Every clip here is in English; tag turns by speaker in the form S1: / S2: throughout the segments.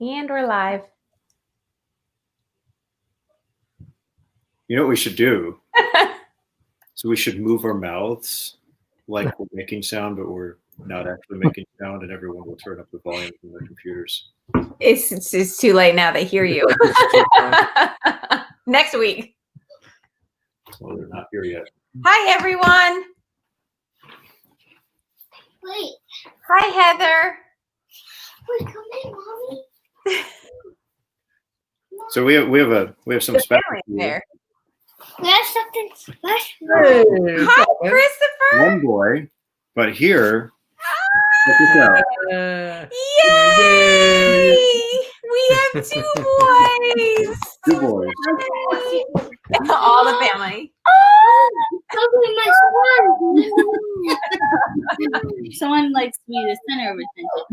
S1: And we're live.
S2: You know what we should do? So we should move our mouths like we're making sound, but we're not actually making sound, and everyone will turn up the volume from their computers.
S1: It's too late now. They hear you. Next week.
S2: Well, they're not here yet.
S1: Hi, everyone.
S3: Wait.
S1: Hi, Heather.
S3: Wait, come in, Mommy.
S2: So we have some
S1: The
S2: special
S1: family there.
S3: We have something special.
S1: Hi, Christopher.
S2: one boy, but here, check this out.
S1: Yay! We have two boys.
S2: Two boys.
S1: All the family.
S3: Probably my son.
S4: Someone likes to be the center of attention.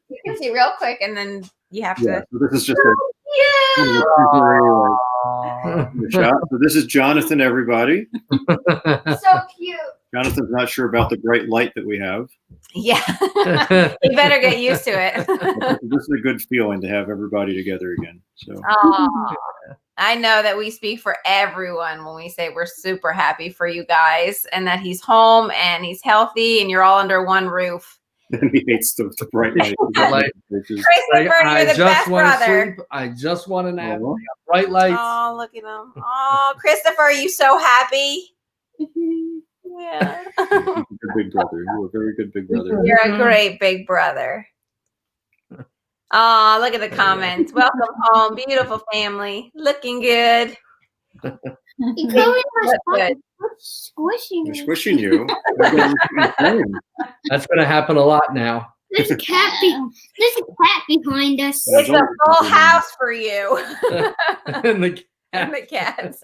S1: You can see real quick, and then you have
S2: Yeah.
S1: to.
S2: So this is just a shot. So this is Jonathan, everybody.
S3: So cute.
S2: Jonathan's not sure about the bright light that we have.
S1: Yeah. You better get used to it.
S2: This is a good feeling to have everybody together again. So
S1: I know that we speak for everyone when we say we're super happy for you guys and that he's home and he's healthy and you're all under one roof.
S2: and he hates the bright light.
S1: Christopher, you're the best brother.
S5: I just want to nap.
S2: Oh.
S5: Bright lights.
S1: Oh, look at him. Oh, Christopher, are you so happy? Yeah.
S2: Good big brother. You're a very good big brother.
S1: You're a great big brother. Oh, look at the comments. Welcome home. Beautiful family. Looking good.
S3: You probably
S1: Look good.
S3: squishing
S2: They're
S3: me.
S2: squishing you.
S5: That's going to happen a lot now.
S3: There's a cat behind us.
S2: Yeah.
S1: It's a full house for you.
S5: And the
S1: And the cats.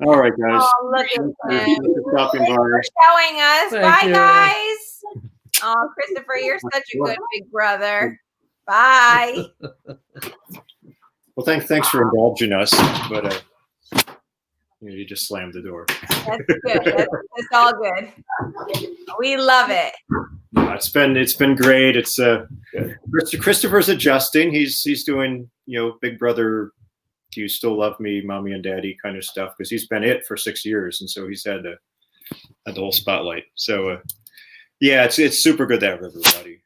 S2: All right, guys.
S1: Oh, look at
S2: Thanks
S1: them.
S2: for stopping
S1: Thanks
S2: by.
S1: for showing us.
S5: Thank
S1: Bye,
S5: you.
S1: guys. Oh, Christopher, you're such a good big brother. Bye.
S2: Well, thanks for indulging us, but you just slammed the door.
S1: That's good. It's all good. We love it.
S2: No, it's been great. It's Christopher's adjusting. He's doing big brother. Do you still love me, mommy and daddy kind of stuff, because he's been it for 6 years, and so he's had the whole spotlight. So yeah, it's super good to have everybody.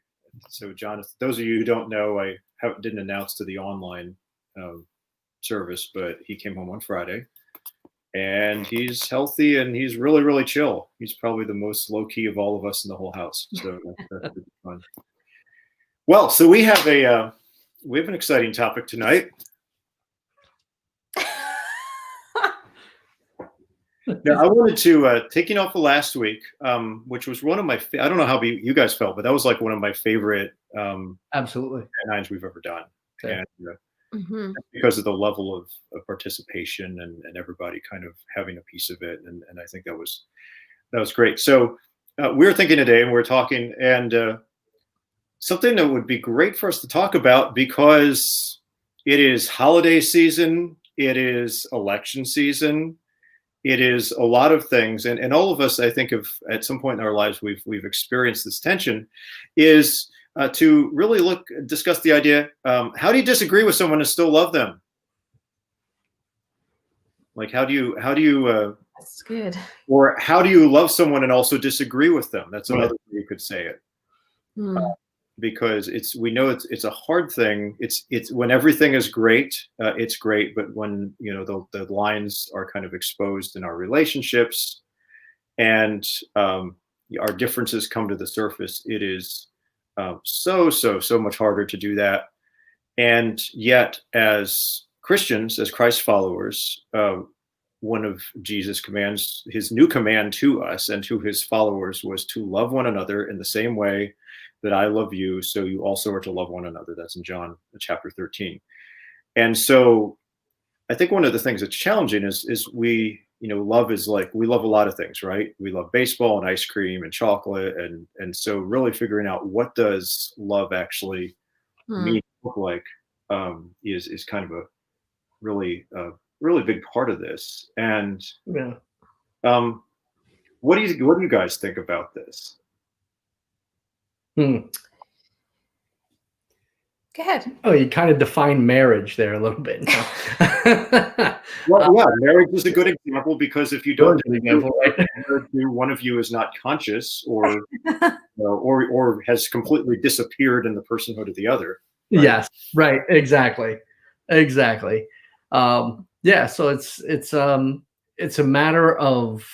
S2: So Jonathan, those of you who don't know, I didn't announce to the online service, but he came home on Friday, and he's healthy and he's really, really chill. He's probably the most low key of all of us in the whole house. So that's fun. Well, so we have an exciting topic tonight. Now, I wanted to, taking off of last week, which was one of my, I don't know how you guys felt, but that was like one of my favorite
S5: Absolutely.
S2: nines we've ever done.
S5: Okay.
S2: And because of the level of participation and everybody kind of having a piece of it. And I think that was great. So we were thinking today and we're talking, and something that would be great for us to talk about, because it is holiday season, it is election season, it is a lot of things, and all of us, I think, have at some point in our lives we've experienced this tension, is to really discuss the idea: how do you disagree with someone and still love them? Like, how do you?
S1: That's good.
S2: Or how do you love someone and also disagree with them? That's another way you could say it. Because we know it's a hard thing. It's when everything is great, it's great, but when the lines are kind of exposed in our relationships, and our differences come to the surface, it is so much harder to do that. And yet, as Christians, as Christ followers, one of Jesus' commands, his new command to us and to his followers, was to love one another in the same way that I love you, so you also are to love one another. That's in John chapter 13. And so I think one of the things that's challenging is we, love is like, we love a lot of things, right? We love baseball and ice cream and chocolate. And so really figuring out what does love actually mean, look like, is kind of a really big part of this. And what do you guys think about this?
S1: Go ahead.
S5: Oh, you kind of define marriage there a little bit now.
S2: Well, yeah, marriage is a good example because if you don't,
S5: Good example, right?
S2: one of you is not conscious or or has completely disappeared in the personhood of the other. Right?
S5: Yes, right, exactly. Yeah, so it's a matter of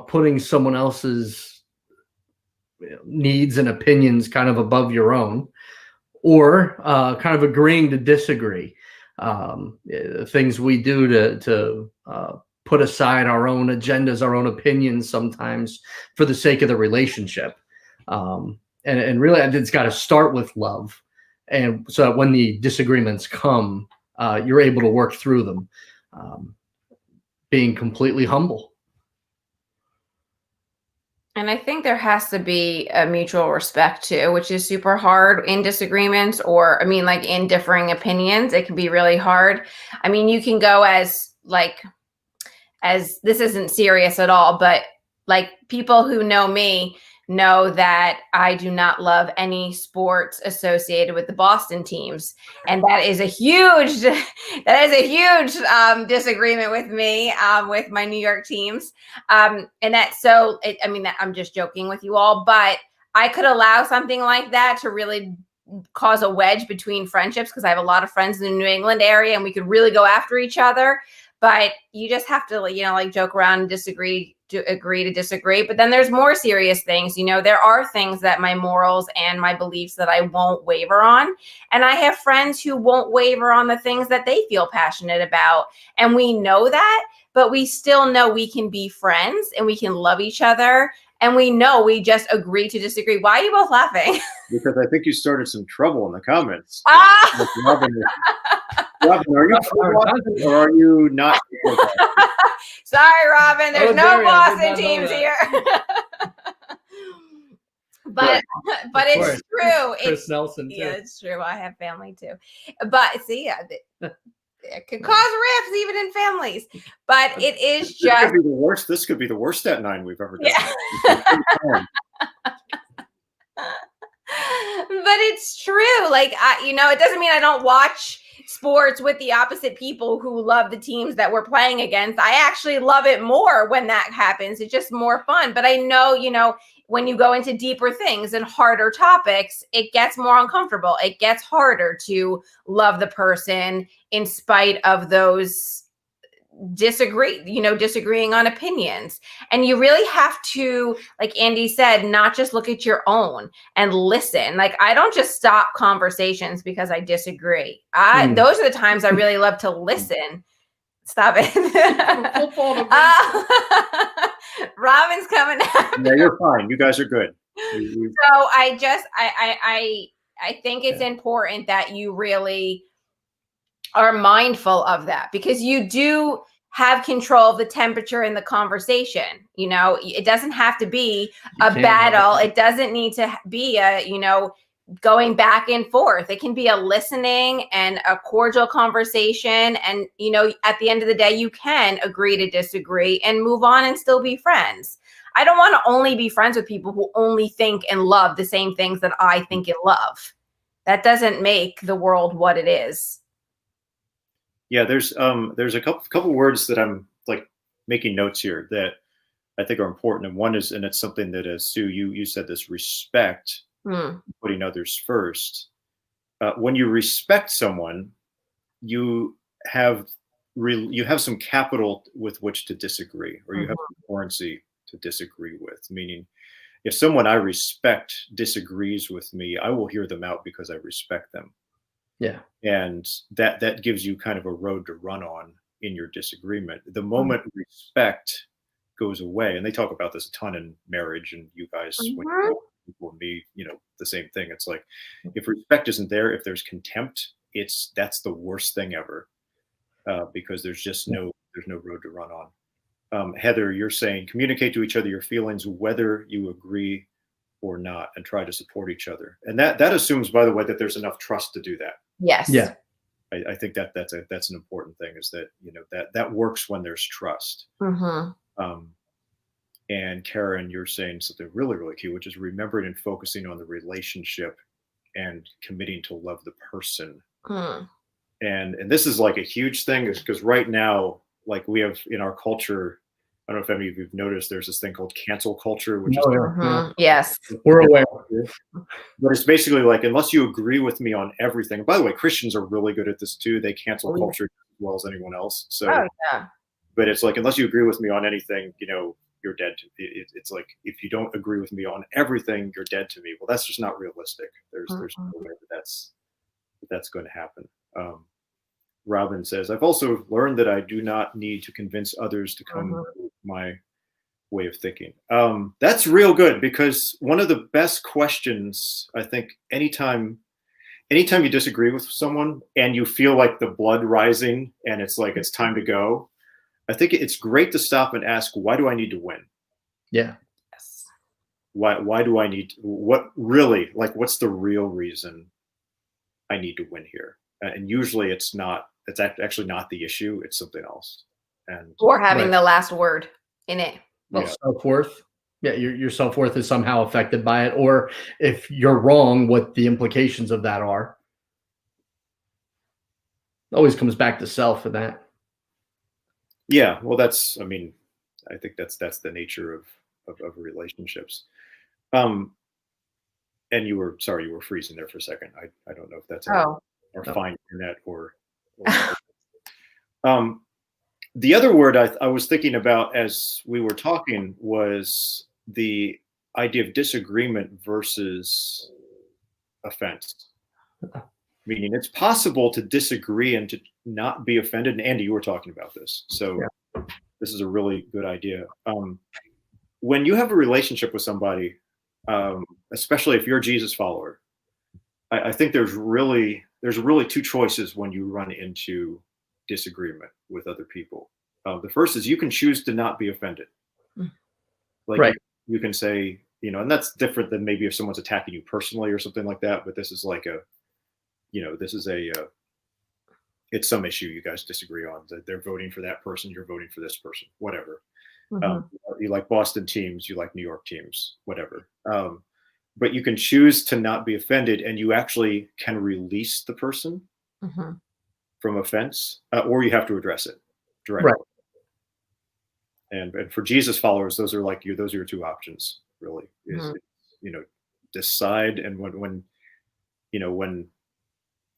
S5: putting someone else's needs and opinions kind of above your own, or kind of agreeing to disagree. Things we do to put aside our own agendas, our own opinions sometimes for the sake of the relationship. And really, it's got to start with love. And so that when the disagreements come, you're able to work through them, being completely humble.
S1: And I think there has to be a mutual respect too, which is super hard in disagreements, or I mean, like in differing opinions, it can be really hard. I mean, you can go as this isn't serious at all, but like people who know me know that I do not love any sports associated with the Boston teams. And that is a huge disagreement with me, with my New York teams. And that's I'm just joking with you all, but I could allow something like that to really cause a wedge between friendships, because I have a lot of friends in the New England area and we could really go after each other. But you just have to, like joke around and agree to disagree. But then there's more serious things. There are things that my morals and my beliefs that I won't waver on. And I have friends who won't waver on the things that they feel passionate about. And we know that, but we still know we can be friends and we can love each other. And we know we just agree to disagree. Why are you both laughing?
S2: Because I think you started some trouble in the comments.
S1: Ah!
S2: Robin, are you or are you not?
S1: Sorry, Robin. There's no Boston teams here. But it's true.
S5: Chris Nelson too.
S1: Yeah, it's true. I have family too. But see, it could cause rifts even in families. But it is just.
S2: This could be the worst. This could be the worst at 9 we've ever done.
S1: Yeah. But it's true. Like, it doesn't mean I don't watch sports with the opposite people who love the teams that we're playing against. I actually love it more when that happens. It's just more fun. But I know, when you go into deeper things and harder topics, it gets more uncomfortable. It gets harder to love the person in spite of those disagreeing on opinions. And you really have to, like Andy said, not just look at your own and listen. Like, I don't just stop conversations because I disagree. Those are the times I really love to listen. Stop it. Robin's coming out.
S2: Yeah, you're fine. You guys are good.
S1: So I think it's important that you really are mindful of that, because you do have control of the temperature in the conversation. It doesn't have to be a battle. It doesn't need to be going back and forth. It can be a listening and a cordial conversation. And, at the end of the day, you can agree to disagree and move on and still be friends. I don't want to only be friends with people who only think and love the same things that I think and love. That doesn't make the world what it is.
S2: Yeah, there's a couple words that I'm like making notes here that I think are important. And one is, and it's something that Sue, you said this, respect, putting others first. When you respect someone, you have some capital with which to disagree, or you have currency to disagree with. Meaning, if someone I respect disagrees with me, I will hear them out because I respect them.
S5: Yeah.
S2: And that gives you kind of a road to run on in your disagreement. The moment respect goes away, and they talk about this a ton in marriage, and you guys, when people and me, the same thing. It's like, if respect isn't there, if there's contempt, that's the worst thing ever, because there's just no road to run on. Heather, you're saying communicate to each other your feelings, whether you agree or not, and try to support each other. And that assumes, by the way, that there's enough trust to do that.
S1: Yes.
S5: Yeah.
S2: I think that's an important thing, is that, that works when there's trust. And Karen, you're saying something really, really key, which is remembering and focusing on the relationship and committing to love the person.
S1: Hmm.
S2: And this is like a huge thing, is because right now, like we have in our culture, I don't know if any of you've noticed, there's this thing called cancel culture, which is
S1: Mhm. Yes.
S5: We're aware.
S2: but it's basically like, unless you agree with me on everything. By the way, Christians are really good at this too. They cancel culture as well as anyone else. So,
S1: Oh yeah.
S2: but it's like, unless you agree with me on anything, you're dead to me. It's like, if you don't agree with me on everything, you're dead to me. Well, that's just not realistic. There's no way that's going to happen. Robin says, I've also learned that I do not need to convince others to come to my way of thinking. That's real good, because one of the best questions, I think, anytime you disagree with someone and you feel like the blood rising and it's like it's time to go, I think it's great to stop and ask, why do I need to win?
S5: Yeah.
S1: Yes.
S2: Why do I need what really, like, what's the real reason I need to win here? And usually it's actually not the issue, it's something else. And
S1: Or having the last word in it.
S5: Well, self-worth. Yeah, your self-worth is somehow affected by it. Or if you're wrong, what the implications of that are. It always comes back to self in that.
S2: Yeah, well, I think that's the nature of relationships. And you were freezing there for a second. I don't know if that's our fine internet or the other word I was thinking about as we were talking was the idea of disagreement versus offense. Meaning it's possible to disagree and to not be offended. And Andy, you were talking about this. So this is a really good idea. When you have a relationship with somebody, especially if you're a Jesus follower, I think there's really two choices when you run into disagreement with other people. The first is you can choose to not be offended. Like
S5: right.
S2: You can say, and that's different than maybe if someone's attacking you personally or something like that. But this is like it's some issue you guys disagree on, that they're voting for that person, you're voting for this person, whatever. You like Boston teams, you like New York teams, whatever. But you can choose to not be offended, and you actually can release the person from offense, or you have to address it directly. Right. And for Jesus followers, those are your two options, really. Is decide, and when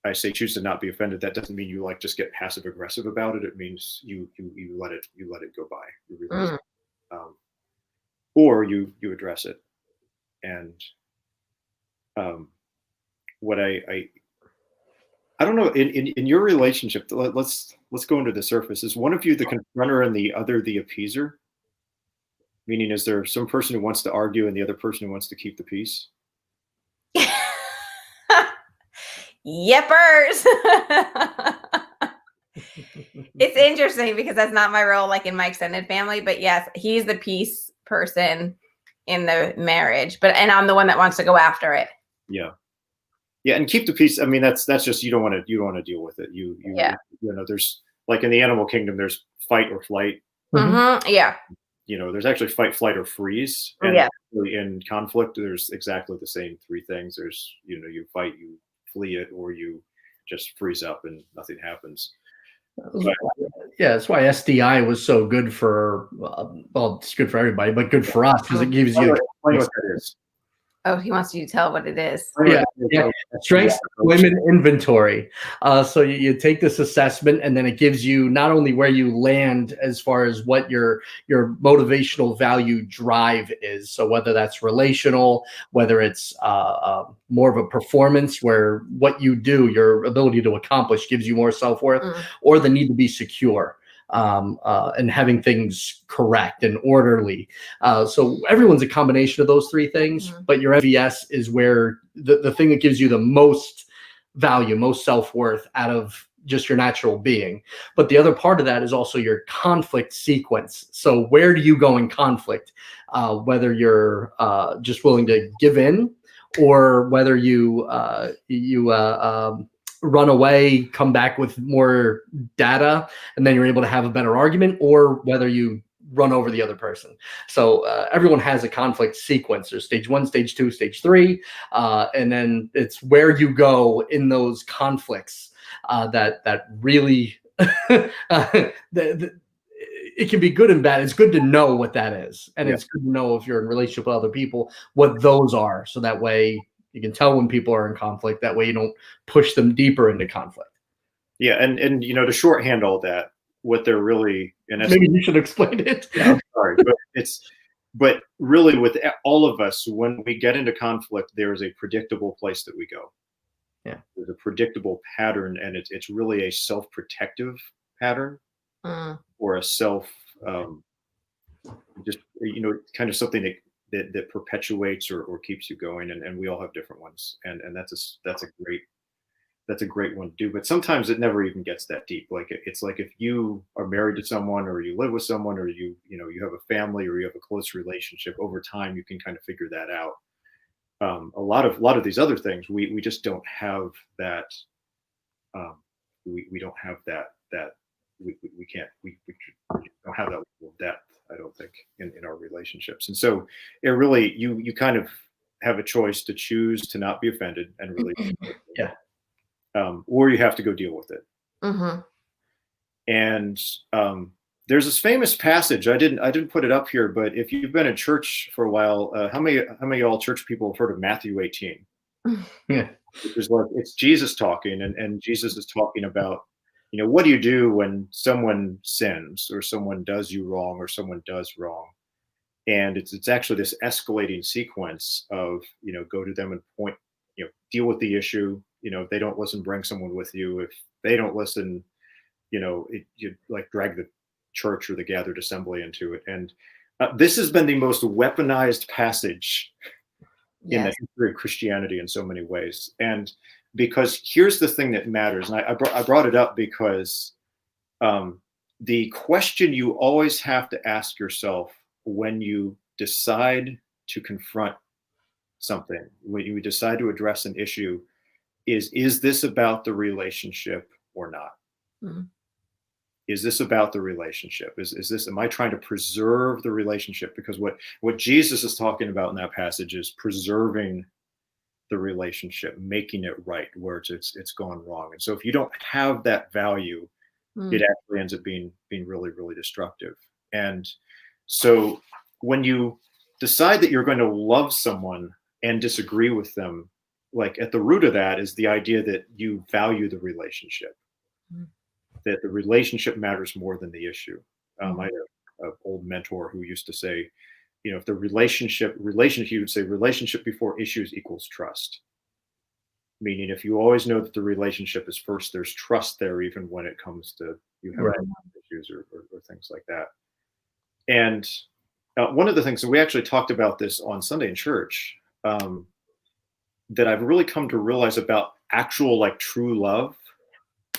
S2: I say choose to not be offended, that doesn't mean you just get passive aggressive about it. It means you let it go by. You release it. Or you address it. And what I don't know, in your relationship, let's go into the surface. Is one of you the confronter and the other the appeaser? Meaning, is there some person who wants to argue and the other person who wants to keep the peace?
S1: Yippers. It's interesting because that's not my role, like in my extended family, but yes, he's the peace person in the marriage, and I'm the one that wants to go after it.
S2: Yeah, and keep the peace. I mean, that's just, you don't want to deal with it. You there's, like in the animal kingdom, there's fight or flight.
S1: Yeah.
S2: There's actually fight, flight, or freeze. And in conflict, there's exactly the same three things. There's, you fight, you flee it, or you just freeze up and nothing happens.
S5: That's why SDI was so good for, well, it's good for everybody, but good for us because it gives you.
S2: What that is.
S1: Oh, he wants you to tell what it is.
S5: Yeah. Strengths, women inventory. So you take this assessment, and then it gives you not only where you land as far as what your motivational value drive is. So whether that's relational, whether it's more of a performance, where what you do, your ability to accomplish, gives you more self-worth, or the need to be secure. And having things correct and orderly. So everyone's a combination of those three things, but your MVS is where the thing that gives you the most value, most self-worth out of just your natural being. But the other part of that is also your conflict sequence. So where do you go in conflict? Whether you're just willing to give in, or whether you run away, come back with more data, and then you're able to have a better argument, or whether you run over the other person. So everyone has a conflict sequence. There's stage 1, stage 2, stage 3, and then it's where you go in those conflicts that really it can be good and bad. It's good to know what that is, and it's good to know if you're in a relationship with other people what those are, so that way you can tell when people are in conflict. That way you don't push them deeper into conflict.
S2: Yeah, and to shorthand all that, what they're really, and
S5: maybe you should explain it.
S2: Yeah, I'm sorry, but really with all of us, when we get into conflict, there is a predictable place that we go.
S5: Yeah,
S2: there's a predictable pattern, and it's really a self-protective pattern, or a self, just kind of something that perpetuates or keeps you going, and we all have different ones, and that's a great one to do. But sometimes it never even gets that deep. Like it's like if you are married to someone, or you live with someone, or you have a family, or you have a close relationship, over time you can kind of figure that out. A lot of these other things, we just don't have that. We don't have that we don't have that level of depth, I don't think, in our relationships. And so it really, you kind of have a choice to choose to not be offended and really
S5: yeah,
S2: or you have to go deal with it. And there's this famous passage. I didn't put it up here, but if you've been in church for a while, how many of y'all church people have heard of Matthew 18?
S5: Yeah,
S2: which is like, it's Jesus talking, and Jesus is talking about, what do you do when someone sins, or someone does you wrong, or someone does wrong? And it's actually this escalating sequence of, go to them and point, deal with the issue. If they don't listen, bring someone with you. If they don't listen, you like drag the church or the gathered assembly into it. And this has been the most weaponized passage in the history of Christianity in so many ways. And because here's the thing that matters, and I brought it up because the question you always have to ask yourself when you decide to confront something, when you decide to address an issue, is this about the relationship or not? Is this about the relationship? Is this, am I trying to preserve the relationship? Because what Jesus is talking about in that passage is preserving the relationship, making it right where it's gone wrong. And so if you don't have that value, it actually ends up being really, really destructive. And so when you decide that you're going to love someone and disagree with them, like at the root of that is the idea that you value the relationship. That the relationship matters more than the issue. I had an old mentor who used to say, if the relationship, he would say relationship before issues equals trust. Meaning if you always know that the relationship is first, there's trust there, even when it comes to you have issues or things like that. And one of the things, and we actually talked about this on Sunday in church, that I've really come to realize about actual, like, true love,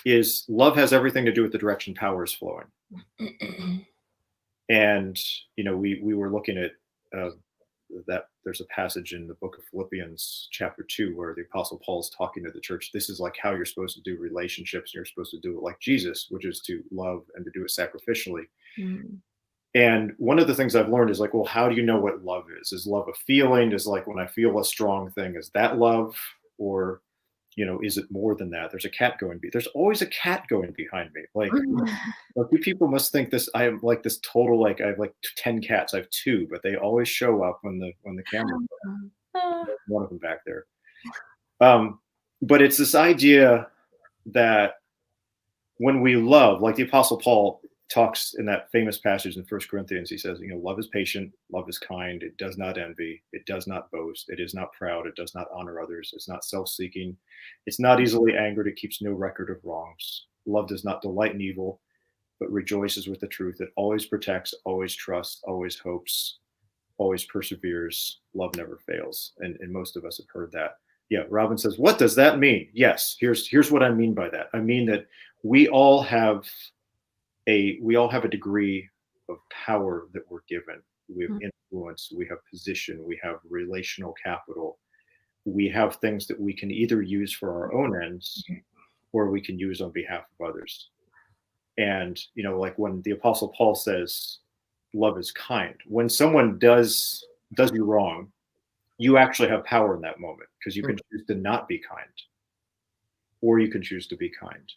S2: is love has everything to do with the direction power is flowing. And we were looking at that there's a passage in the book of Philippians chapter 2 where the apostle Paul is talking to the church. This is like how you're supposed to do relationships, and you're supposed to do it like Jesus, which is to love and to do it sacrificially. And one of the things I've learned is like, well, how do you know what love is? Is love a feeling? Is like when I feel a strong thing, is that love? Or is it more than that? There's a cat going. There's always a cat going behind me. Like you people must think this. I am like this total. Like I have like 10 cats. I have 2, but they always show up when the camera. One of them back there. But it's this idea that when we love, like the apostle Paul talks in that famous passage in 1 Corinthians, he says, love is patient, love is kind, it does not envy, it does not boast, it is not proud, it does not honor others, it's not self-seeking, it's not easily angered, it keeps no record of wrongs. Love does not delight in evil, but rejoices with the truth. It always protects, always trusts, always hopes, always perseveres. Love never fails. And most of us have heard that. Yeah, Robin says, what does that mean? Yes, here's what I mean by that. I mean that we all have a degree of power that we're given. We have influence, we have position, we have relational capital. We have things that we can either use for our own ends or we can use on behalf of others. And, like when the apostle Paul says, love is kind. When someone does you wrong, you actually have power in that moment, because you can choose to not be kind, or you can choose to be kind.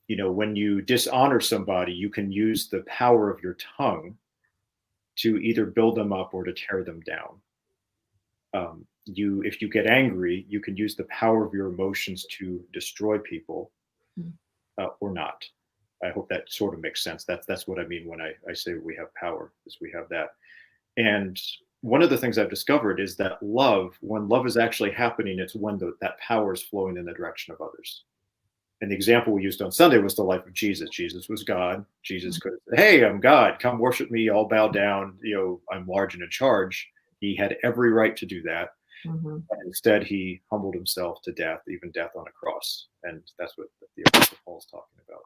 S2: When you dishonor somebody, you can use the power of your tongue to either build them up or to tear them down. If you get angry, you can use the power of your emotions to destroy people, or not. I hope that sort of makes sense. That's what I mean when I say we have power, is we have that. And one of the things I've discovered is that when love is actually happening, it's when that power is flowing in the direction of others. And the example we used on Sunday was the life of Jesus. Jesus was God. Jesus could have said, "Hey, I'm God. Come worship me. I'll bow down. I'm large and in charge." He had every right to do that.
S1: Mm-hmm.
S2: But instead, he humbled himself to death, even death on a cross. And that's what the Apostle Paul is talking about.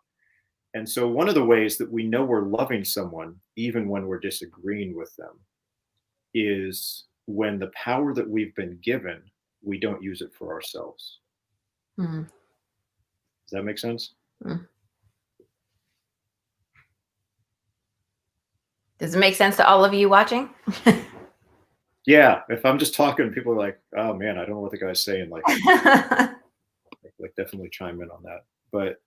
S2: And so one of the ways that we know we're loving someone, even when we're disagreeing with them, is when the power that we've been given, we don't use it for ourselves.
S1: Mm-hmm.
S2: Does that make sense?
S1: Mm. Does it make sense to all of you watching?
S2: Yeah. If I'm just talking, people are like, "Oh man, I don't know what the guy's saying." Like definitely chime in on that. But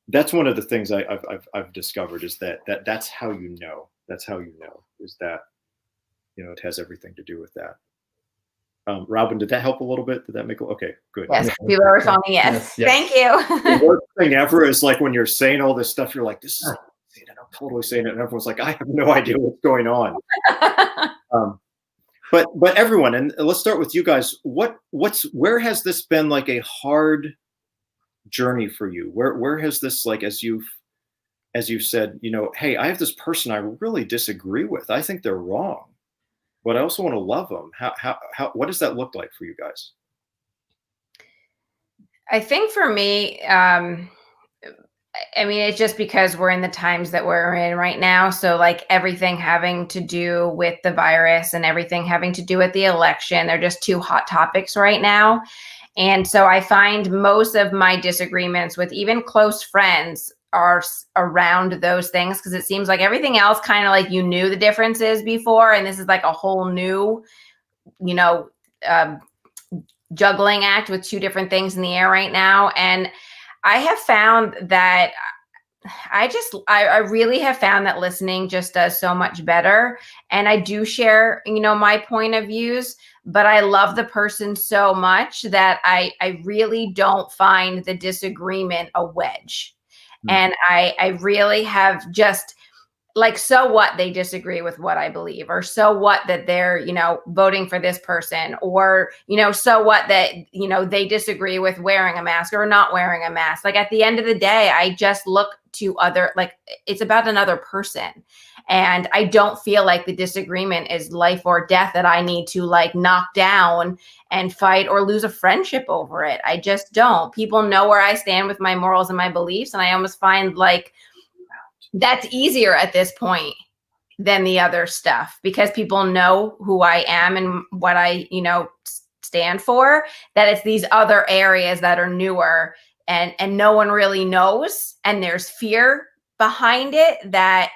S2: that's one of the things I've discovered, is that's how you know. That's how you know, is that it has everything to do with that. Robin, did that help a little bit? Did that make okay? Good.
S1: Yes, people are responding. Yes.
S5: Yes.
S1: Thank you.
S2: The worst thing ever is like when you're saying all this stuff, you're like, "This is I'm totally saying it," and everyone's like, "I have no idea what's going on." But everyone, and let's start with you guys. Where has this been like a hard journey for you? Where has this, like, as you've said, "Hey, I have this person I really disagree with. I think they're wrong, but I also want to love them." What does that look like for you guys?
S1: I think for me, it's just because we're in the times that we're in right now. So like everything having to do with the virus and everything having to do with the election, they're just two hot topics right now. And so I find most of my disagreements with even close friends are around those things, because it seems like everything else kind of like you knew the differences before. And this is like a whole new, juggling act with two different things in the air right now. And I have found that I really have found that listening just does so much better. And I do share, my point of views, but I love the person so much that I really don't find the disagreement a wedge. And I really have just, like, so what they disagree with what I believe, or so what that they're, voting for this person, or, so what that, they disagree with wearing a mask or not wearing a mask. Like, at the end of the day, I just look to it's about another person. And I don't feel like the disagreement is life or death that I need to like knock down and fight or lose a friendship over it. I just don't. People know where I stand with my morals and my beliefs. And I almost find like, that's easier at this point than the other stuff, because people know who I am and what I, stand for, that it's these other areas that are newer and no one really knows. And there's fear behind it, that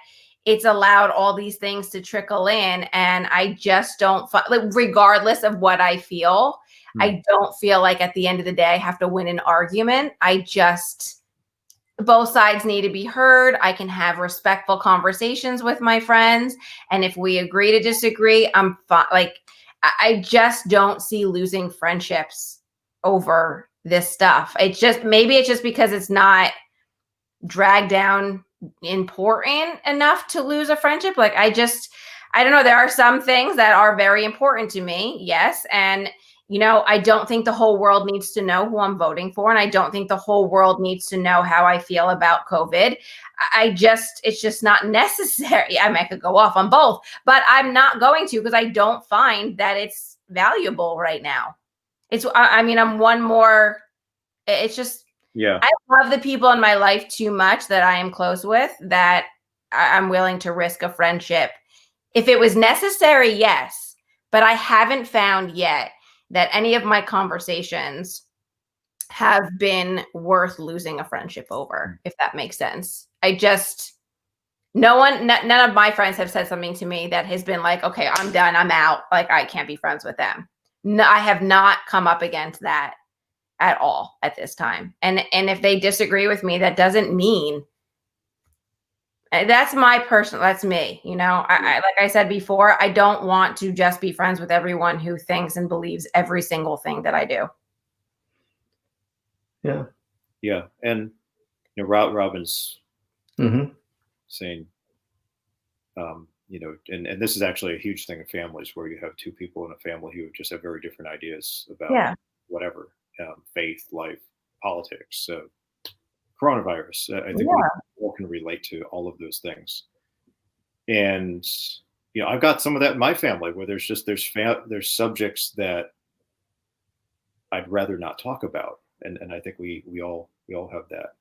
S1: it's allowed all these things to trickle in. And I just don't regardless of what I feel, I don't feel like at the end of the day, I have to win an argument. Both sides need to be heard. I can have respectful conversations with my friends. And if we agree to disagree, I'm fine. Like, I just don't see losing friendships over this stuff. Maybe it's just because it's not dragged down important enough to lose a friendship. Like, I don't know. There are some things that are very important to me. Yes. And I don't think the whole world needs to know who I'm voting for. And I don't think the whole world needs to know how I feel about COVID. It's just not necessary. I could go off on both, but I'm not going to, because I don't find that it's valuable right now. I'm one more, it's just,
S2: Yeah.
S1: I love the people in my life too much that I am close with, that I'm willing to risk a friendship. If it was necessary, yes, but I haven't found yet that any of my conversations have been worth losing a friendship over, if that makes sense. None of my friends have said something to me that has been like, okay, I'm done, I'm out, like I can't be friends with them. No, I have not come up against that at all at this time. And if they disagree with me, that doesn't mean that's me. You know, I like I said before, I don't want to just be friends with everyone who thinks and believes every single thing that I do.
S5: Yeah.
S2: Yeah. And Robin's saying, and this is actually a huge thing in families where you have two people in a family who just have very different ideas about whatever, faith, life, politics, coronavirus. I think we all can relate to all of those things. And, I've got some of that in my family where there's subjects that I'd rather not talk about. And I think we all have that.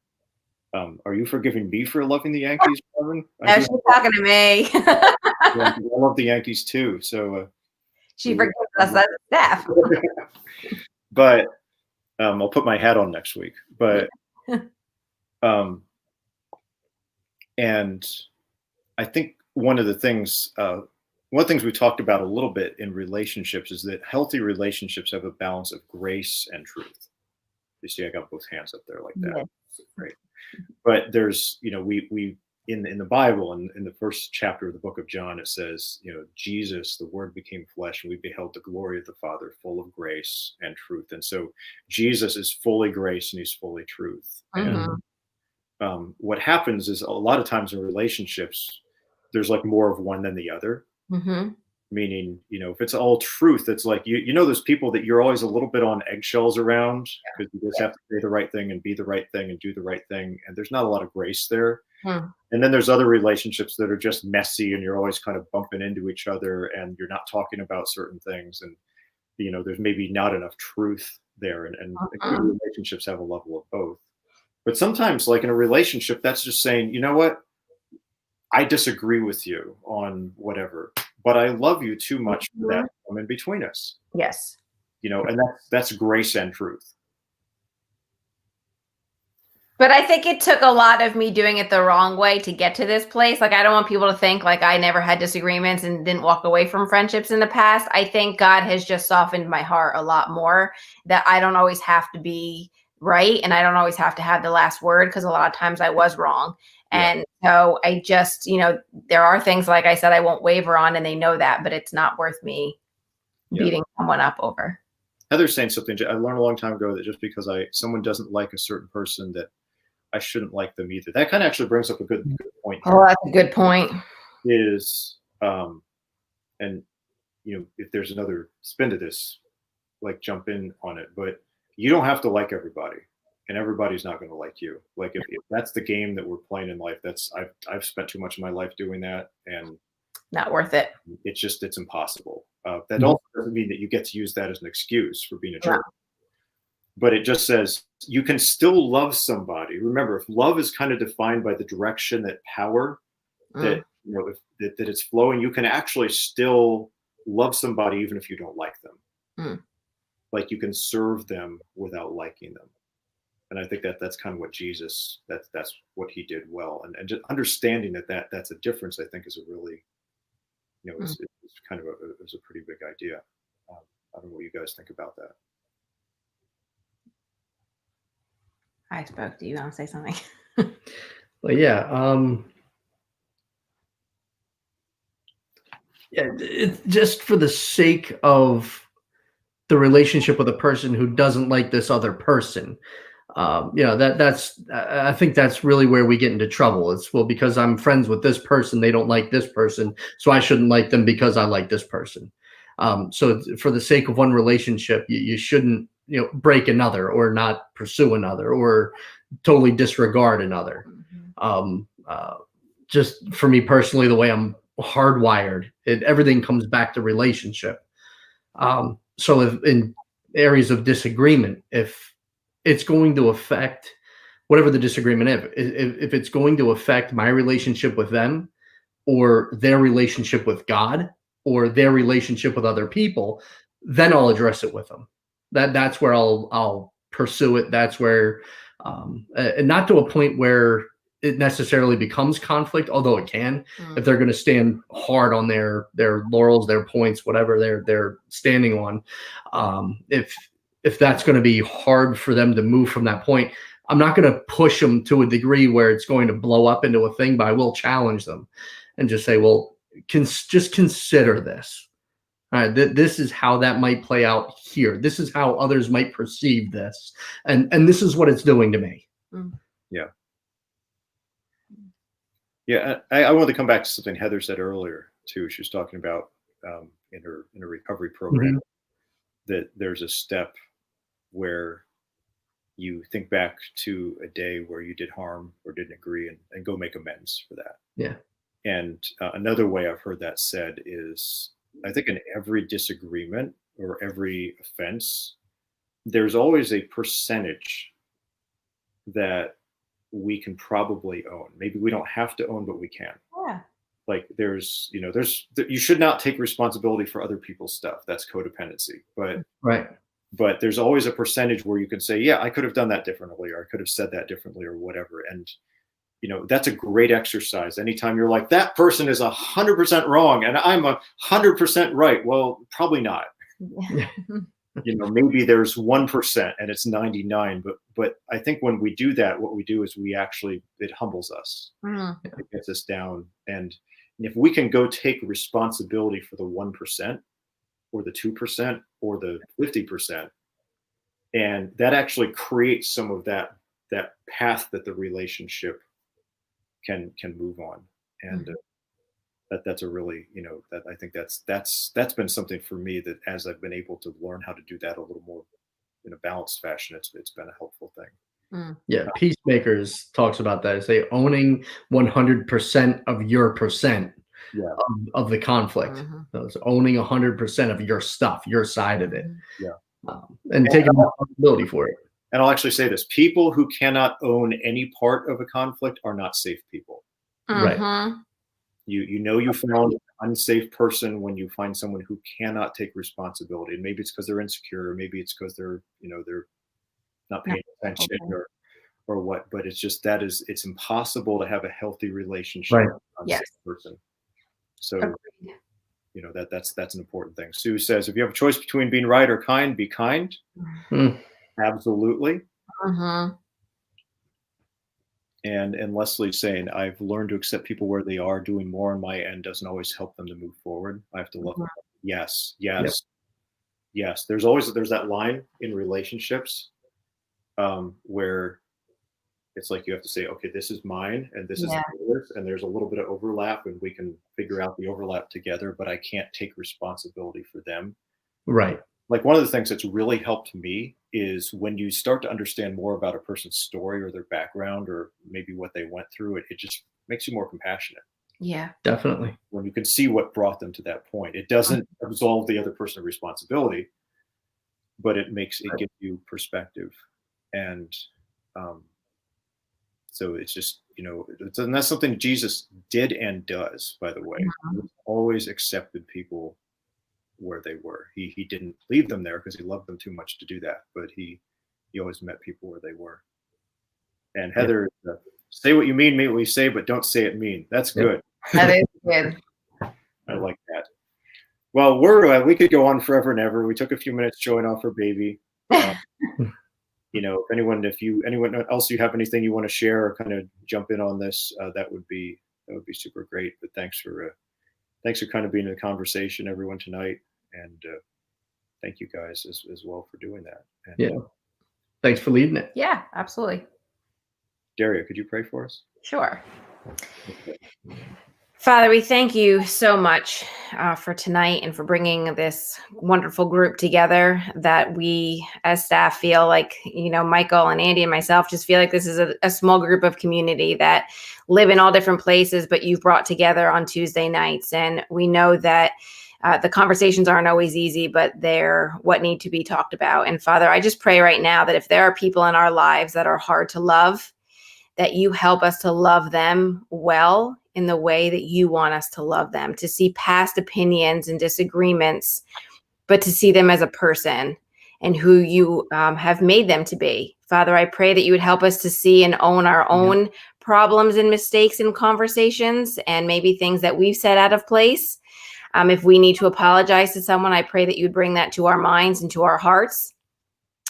S2: Are you forgiving me for loving the Yankees, Robin?
S1: No, she's talking to me.
S2: I love the Yankees too. So
S1: she forgives us as a staff.
S2: But I'll put my hat on next week. But and I think one of the things we talked about a little bit in relationships is that healthy relationships have a balance of grace and truth. You see, I got both hands up there like that. Yes. Great. But there's, we in the Bible, in the first chapter of the book of John, it says, Jesus, the Word became flesh, and we beheld the glory of the Father, full of grace and truth. And so Jesus is fully grace and he's fully truth. And what happens is a lot of times in relationships, there's like more of one than the other. Meaning, if it's all truth, it's like, there's people that you're always a little bit on eggshells around because you just have to say the right thing and be the right thing and do the right thing. And there's not a lot of grace there. And then there's other relationships that are just messy and you're always kind of bumping into each other and you're not talking about certain things. And, there's maybe not enough truth there. And relationships have a level of both. But sometimes, like in a relationship, that's just saying, you know what? I disagree with you on whatever, but I love you too much for that to come in between us.
S1: Yes.
S2: And that's grace and truth.
S1: But I think it took a lot of me doing it the wrong way to get to this place. Like, I don't want people to think like I never had disagreements and didn't walk away from friendships in the past. I think God has just softened my heart a lot more, that I don't always have to be right. And I don't always have to have the last word, because a lot of times I was wrong. And so I just, there are things, like I said, I won't waver on, and they know that, but it's not worth me beating someone up over.
S2: Heather's saying something I learned a long time ago, that just because someone doesn't like a certain person, that I shouldn't like them either. That kind of actually brings up a good point.
S1: Oh, that's a good point.
S2: Is, and if there's another spin to this, like jump in on it, but you don't have to like everybody. And everybody's not going to like you. Like if that's the game that we're playing in life, I've spent too much of my life doing that, and
S1: not worth it.
S2: It's impossible. That also doesn't mean that you get to use that as an excuse for being a jerk. But it just says you can still love somebody. Remember, if love is kind of defined by the direction, that power, that that it's flowing, you can actually still love somebody even if you don't like them. Like you can serve them without liking them. And I think that's kind of what Jesus, that's what he did well. And just understanding that's a difference, I think, is a really, it's kind of it's a pretty big idea. I don't know what you guys think about that.
S1: I spoke to you. Want to say something?
S5: Well, it's just for the sake of the relationship with a person who doesn't like this other person. I think that's really where we get into trouble. It's, well, because I'm friends with this person, they don't like this person, so I shouldn't like them because I like this person. So for the sake of one relationship, you shouldn't, break another, or not pursue another, or totally disregard another. Just for me personally, the way I'm hardwired, everything comes back to relationship. So if in areas of disagreement, if it's going to affect whatever the disagreement is, if it's going to affect my relationship with them, or their relationship with God, or their relationship with other people, then I'll address it with them. That's where I'll pursue it. That's where, and not to a point where it necessarily becomes conflict, although it can, if they're going to stand hard on their laurels, their points, whatever they're standing on. If that's going to be hard for them to move from that point, I'm not going to push them to a degree where it's going to blow up into a thing, but I will challenge them and just say, well, just consider this. All right, this is how that might play out here. This is how others might perceive this, and this is what it's doing to me.
S2: Yeah. Yeah, I wanted to come back to something Heather said earlier too. She was talking about in her recovery program that there's a step where you think back to a day where you did harm or didn't agree and go make amends for that.
S5: Yeah.
S2: And another way I've heard that said is, I think in every disagreement or every offense, there's always a percentage that we can probably own. Maybe we don't have to own, but we can.
S1: Yeah.
S2: Like you should not take responsibility for other people's stuff. That's codependency. But there's always a percentage where you can say, yeah, I could have done that differently, or I could have said that differently, or whatever. And that's a great exercise. Anytime you're like, that person is 100% wrong and I'm 100% right. Well, probably not. Maybe there's 1% and it's 99. But I think when we do that, what we do is it humbles us. It gets us down. And if we can go take responsibility for the 1% or the 2% or the 50%, and that actually creates some of that path that the relationship can move on. And that's a really, that I think that's been something for me, that as I've been able to learn how to do that a little more in a balanced fashion, it's been a helpful thing.
S5: Yeah, Peacemakers talks about that. It's owning 100% of your percent of the conflict. So it's owning 100% of your stuff, your side of it. And taking responsibility for it.
S2: And I'll actually say this: people who cannot own any part of a conflict are not safe people.
S5: Right.
S2: You found an unsafe person when you find someone who cannot take responsibility. And maybe it's because they're insecure, or maybe it's because they're not paying attention or what. But it's just it's impossible to have a healthy relationship with an unsafe person. So that's an important thing. Sue says, if you have a choice between being right or kind, be kind. Absolutely. And Leslie's saying, I've learned to accept people where they are. Doing more on my end doesn't always help them to move forward. I have to love them. Yes. There's that line in relationships where it's like you have to say, okay, this is mine and this is yours, and there's a little bit of overlap, and we can figure out the overlap together, but I can't take responsibility for them.
S5: Right.
S2: Like, one of the things that's really helped me is when you start to understand more about a person's story or their background, or maybe what they went through, it just makes you more compassionate.
S1: Yeah,
S5: definitely.
S2: When you can see what brought them to that point, it doesn't absolve the other person of responsibility, but it gives you perspective. And so it's just, and that's something Jesus did and does, by the way. He always accepted people where they were. He didn't leave them there because he loved them too much to do that, but he always met people where they were. And Heather, say what you mean what you say, but don't say it mean. That's good.
S1: That is good.
S2: I like that. Well, we could go on forever and ever. We took a few minutes showing off her baby. If anyone else, you have anything you want to share or kind of jump in on this, that would be super great. But thanks for kind of being in the conversation, everyone, tonight, and thank you guys as well for doing that. And,
S5: thanks for leading it.
S1: Yeah, absolutely.
S2: Daria, could you pray for us?
S1: Sure. Father, we thank you so much for tonight and for bringing this wonderful group together, that we as staff feel like, Michael and Andy and myself just feel like this is a small group of community that live in all different places, but you've brought together on Tuesday nights. And we know that the conversations aren't always easy, but they're what need to be talked about. And Father, I just pray right now that if there are people in our lives that are hard to love, that you help us to love them well in the way that you want us to love them, to see past opinions and disagreements, but to see them as a person and who you have made them to be. Father, I pray that you would help us to see and own our own problems and mistakes in conversations and maybe things that we've said out of place. If we need to apologize to someone, I pray that you'd bring that to our minds and to our hearts.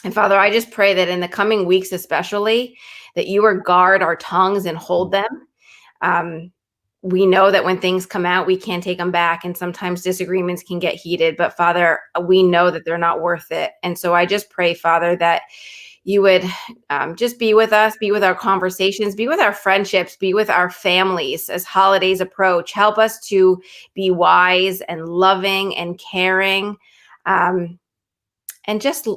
S1: And Father, I just pray that in the coming weeks, especially, that you would guard our tongues and hold them. We know that when things come out, we can't take them back. And sometimes disagreements can get heated. But Father, we know that they're not worth it. And so I just pray, Father, that you would just be with us, be with our conversations, be with our friendships, be with our families as holidays approach. Help us to be wise and loving and caring, and just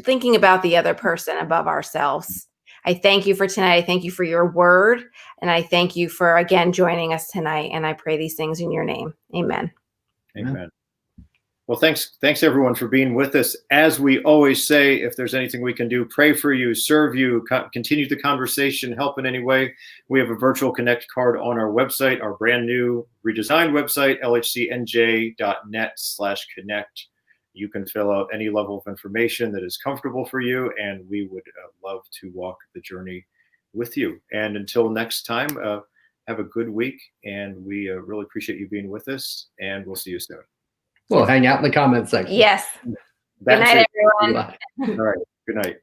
S1: thinking about the other person above ourselves. I thank you for tonight. I thank you for your word. And I thank you for, again, joining us tonight. And I pray these things in your name. Amen.
S2: Amen. Well, thanks everyone for being with us. As we always say, if there's anything we can do, pray for you, serve you, continue the conversation, help in any way. We have a virtual connect card on our website, our brand new redesigned website, lhcnj.net/connect. You can fill out any level of information that is comfortable for you, and we would love to walk the journey with you. And until next time, have a good week, and we really appreciate you being with us, and we'll see you soon.
S5: We'll hang out in the comment section.
S1: Yes. Good night, everyone.
S5: Bye.
S2: All right. Good night.